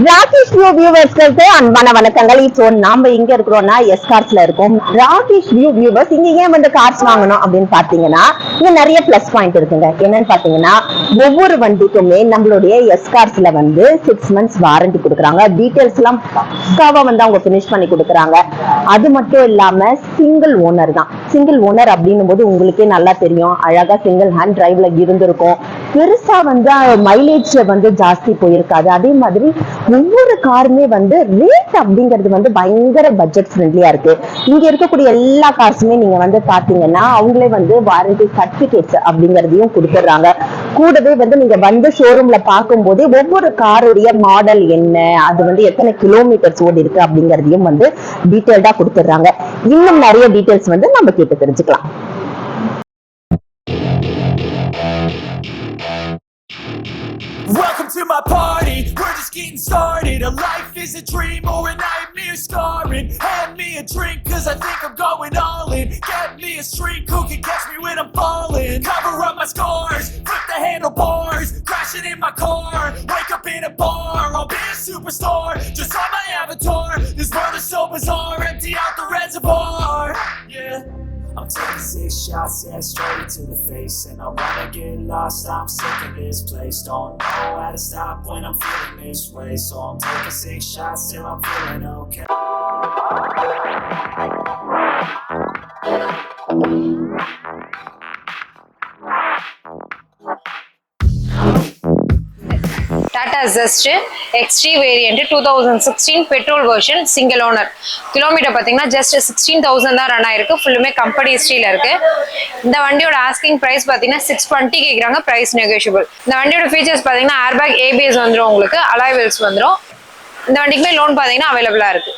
Rakesh view வியூவர்ஸ்க்கு அன்பான வணக்கங்கள். இப்போ நாம இங்க இருக்கிறோம்னா எஸ்கார்ஸ்ல இருக்கோம். ராகேஷ் வியூ வியூவர்ஸ் இங்க ஏன் வந்து கார்ஸ் வாங்கணும் அப்படின்னு பாத்தீங்கன்னா இங்க நிறைய பிளஸ் பாயிண்ட் இருக்குங்க. என்னன்னு பாத்தீங்கன்னா ஒவ்வொரு வண்டிக்குமே நம்மளுடைய எஸ்கார்ஸ்ல வந்து 6 months வாரண்டி கொடுக்குறாங்க. டீடைல்ஸ் எல்லாம் பக்காவா வந்து அவங்க பினிஷ் பண்ணி கொடுக்குறாங்க. அது மட்டும் இல்லாம சிங்கிள் ஓனர் தான். சிங்கிள் ஓனர் அப்படின்னும் போது உங்களுக்கே நல்லா தெரியும், அழகா சிங்கிள் ஹேண்ட் டிரைவ்ல இருந்திருக்கும். பெருசா வந்து மைலேஜ் வந்து ஜாஸ்தி போயிருக்காது. அதே மாதிரி ஒவ்வொரு காருமே வந்து ரேட் அப்படிங்கிறது வந்து பயங்கர பட்ஜெட் ஃப்ரெண்ட்லியா இருக்கு. இங்க இருக்கக்கூடிய எல்லா கார்ஸுமே நீங்க வந்து பாத்தீங்கன்னா அவங்களே வந்து வாரண்டி சர்டிபிகேட்ஸ் அப்படிங்கறதையும் கொடுத்துடுறாங்க. கூடவே வந்து நீங்க வந்து ஷோரூம்ல பார்க்கும் போதே ஒவ்வொரு காருடைய மாடல் என்ன, அது வந்து எத்தனை கிலோமீட்டர்ஸ் ஓடி இருக்கு அப்படிங்கறதையும் வந்து டீடைல்டா கொடுத்துடுறாங்க. இன்னும் நிறைய டீடைல்ஸ் வந்து நம்ம கேட்டு தெரிஞ்சுக்கலாம். Welcome to my party, we're just getting started. A life is a dream or a nightmare scarring. Hand me a drink cause I think I'm going all in. Get me a shrink who can catch me when I'm falling. Cover up my scars, flip the handlebars, crashing in my car, wake up in a bar. I'll be a superstar, just on my avatar. This world is so bizarre, empty out the reservoir. Yeah, I'm taking 6 shots, yeah, straight to the face. And I wanna get lost, I'm sick of this place. Don't know how to stop when I'm feeling this way. So I'm taking 6 shots till I'm feeling okay. Tata Zest XT variant 2016 petrol version single owner. Kilometre பார்த்தீங்கன்னா just 16,000 தான் run ஆயிருக்கு. ஃபுல்லுமே company ஹிஸ்ட்ரியில் இருக்கு. இந்த வண்டியோட asking price பார்த்தீங்கன்னா 620 கேட்குறாங்க. Price negotiable. இந்த வண்டியோட ஃபீச்சர்ஸ் பார்த்தீங்கன்னா ஏர்பேக், ஏபிஎஸ் வந்துடும், உங்களுக்கு அலாய் வீல்ஸ் வந்துடும். இந்த வண்டிக்குமே லோன் பார்த்தீங்கன்னா அவைலபிளாக இருக்கு.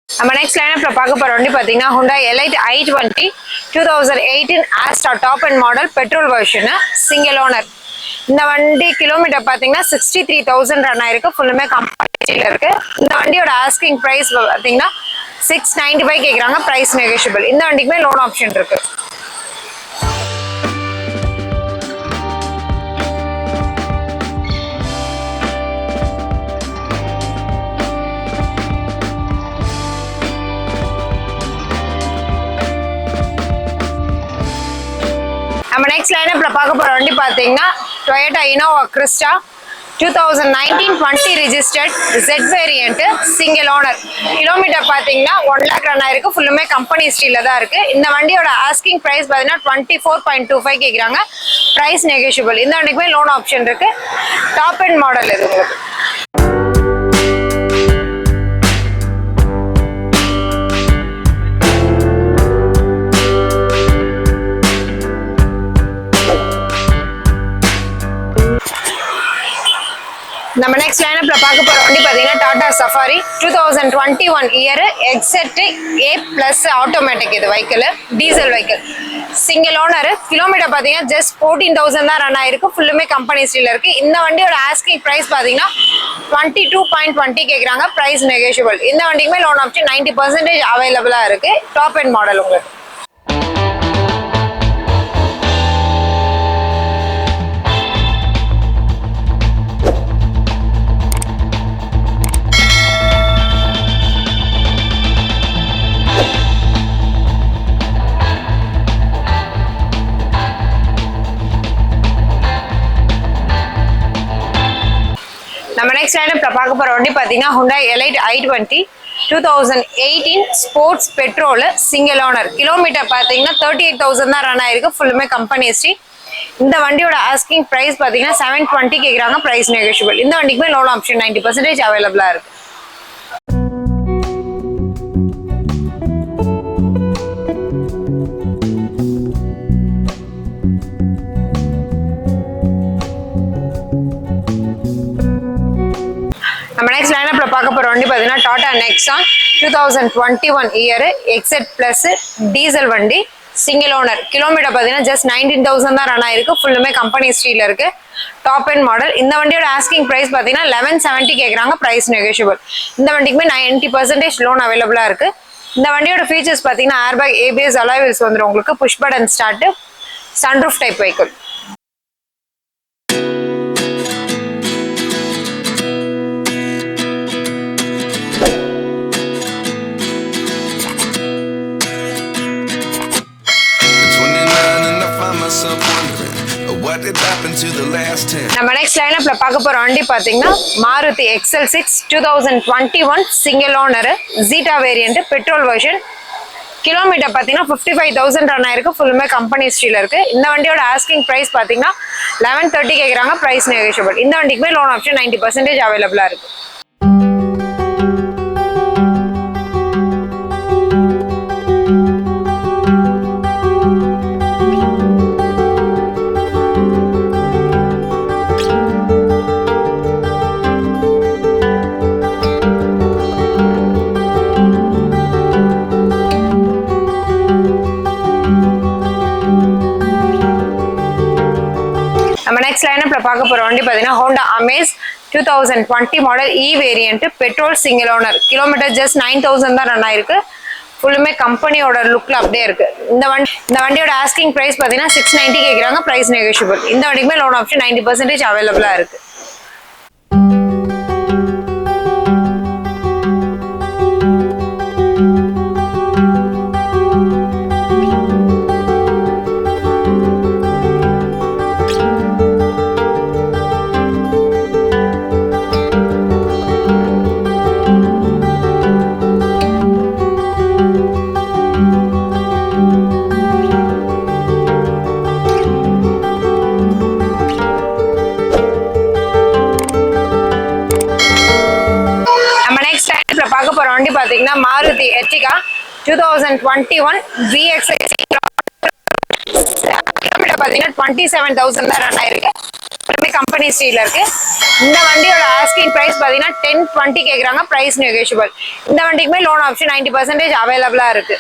நம்ம நெக்ஸ்ட் லைனப்ல பார்க்க போற வண்டி பாத்தீங்கன்னா Hyundai Elite i20 2018 Astra top and model petrol version single owner. இந்த வண்டி கிலோமீட்டர் பாத்தீங்கன்னா 63,000 ரன் ஆயிருக்கு. ஃபுல்லுமே கம்பெனில இருக்கு. இந்த வண்டியோட ஆஸ்கிங் பிரைஸ் பாத்தீங்கன்னா 695 கேக்குறாங்க. Price negotiable. இந்த வண்டிக்குமே லோன் ஆப்ஷன் இருக்கு. நம்ம நெக்ஸ்ட் லைனப்ல பார்க்க போற வண்டி பாத்தீங்கன்னா Toyota Innova Crista 2019-20 registered Z variant single owner. Kilometre பாத்தீங்கன்னா 1 lakh ரன் ஆயிருக்கு. ஃபுல்லுமே கம்பெனி ஹிஸ்ட்ரியில தான் இருக்கு. இந்த வண்டியோட ஆஸ்கிங் பிரைஸ் பாத்தீங்கன்னா 24.25 கேக்குறாங்க. Price negotiable. இந்த வண்டிக்குமே லோன் ஆப்ஷன் இருக்கு. டாப் அண்ட் மாடல் இது உங்களுக்கு. நம்ம நெக்ஸ்ட் லைனப்ல பார்க்க போற வண்டி பாத்தீங்கன்னா Tata Safari 2021 year XZ A+ automatic. இது vehicle diesel vehicle single owner. Kilometre பாத்தீங்கன்னா ஜஸ்ட் 14,000 தான் ரன் ஆயிருக்கு. ஃபுல்லுமே கம்பெனி ஹிஸ்ட்ரியில இருக்கு. இந்த வண்டியோட ஆஸ்கிங் பிரைஸ் பாத்தீங்கன்னா 22.20 கேக்குறாங்க. Price negotiable. இந்த வண்டிக்குமே லோன் ஆப்ஷன் 90% அவைலபிளா இருக்கு. டாப் அண்ட் மாடல் உங்களுக்கு. நம்ம நெக்ஸ்ட் லைனப்ல பார்க்க போற வண்டி பாத்தீங்கன்னா Hyundai Elite i20 2018 sports petrol single owner. Kilometre பாத்தீங்கன்னா 38,000 தான் ரன் ஆயிருக்கு. ஃபுல்லுமே கம்பெனி ஹிஸ்ட்ரி. இந்த வண்டியோட ஆஸ்கிங் பிரைஸ் பாத்தீங்கன்னா 720 கேக்குறாங்க. Price negotiable. இந்த வண்டிக்குமே லோன் ஆப்ஷன் 90% அவைலபிளா இருக்கு. பார்க்க போற வண்டி பாத்தீங்கன்னா Tata Nexon 2021 year XZ plus diesel வண்டி சிங்கிள் ஓனர். கிலோமீட்டர் பாத்தீங்கன்னா ஜஸ்ட் 19,000 தான் ரன் ஆயிருக்கு. ஃபுல்லுமே கம்பெனி ஸ்டீல்ல இருக்கு. Top and model. இந்த வண்டியோட ஆஸ்கிங் பிரைஸ் பாத்தீங்கன்னா 1170 கேக்குறாங்க. Price negotiable. இந்த வண்டிக்குமே 90% லோன் அவைலபிளா இருக்கு. இந்த வண்டியோட ஃபீச்சர்ஸ் பாத்தீங்கன்னா ஏர்பேக், ஏபிஎஸ், அலாய் வீல்ஸ் வந்துரும் உங்களுக்கு. Push button start, sunroof type vehicle. நம்ம நெக்ஸ்ட் லைனப்ல பார்க்க போற வண்டி பாத்தீங்கன்னா Maruti XL6 2021 single owner zeta variant petrol version. Kilometre பாத்தீங்கன்னா 55,000 ரன் ஆயிருக்கு. ஃபுல்லுமே கம்பெனி ஸ்டீல் இருக்கு. இந்த வண்டியோட ஆஸ்கிங் பிரைஸ் பாத்தீங்கன்னா 1130 கேக்குறாங்க. Price negotiable. இந்த வண்டிக்குமே லோன் ஆப்ஷன் 90% அவைலபிளா இருக்கு. நம்ம நெக்ஸ்ட் லைனப்ல பார்க்க போற வண்டி பாத்தீங்கன்னா ஹோண்டா அமேஸ் 2020 மாடல் இ variant petrol single owner. Kilometre just 9,000 தான் ரன் ஆயிருக்கு. ஃபுல்லுமே கம்பெனியோட லுக்ல அப்படியே இருக்கு. இந்த வண்டியோட ஆஸ்கிங் பிரைஸ் பாத்தீங்கன்னா 690 கேக்குறாங்க. Price negotiable. இந்த வண்டிக்குமே லோன் ஆப்ஷன் 90% அவைலபிளா இருக்கு. பார்க்க போற வண்டி பாத்தீங்கன்னா மாருதி எர்டிகா 2021 VXX. கிலோமீட்டர் பாத்தீங்கன்னா 27,000 தான் ரன் ஆயிருக்கு. கம்பெனி ஸ்டீல்ல இருக்கு. இந்த வண்டியோட ஆஸ்கிங் பிரைஸ் பாத்தீங்கன்னா 1020 கேக்குறாங்க. Price negotiable. இந்த வண்டிக்குமே லோன் ஆப்ஷன் 90% அவைலபிளா இருக்கு.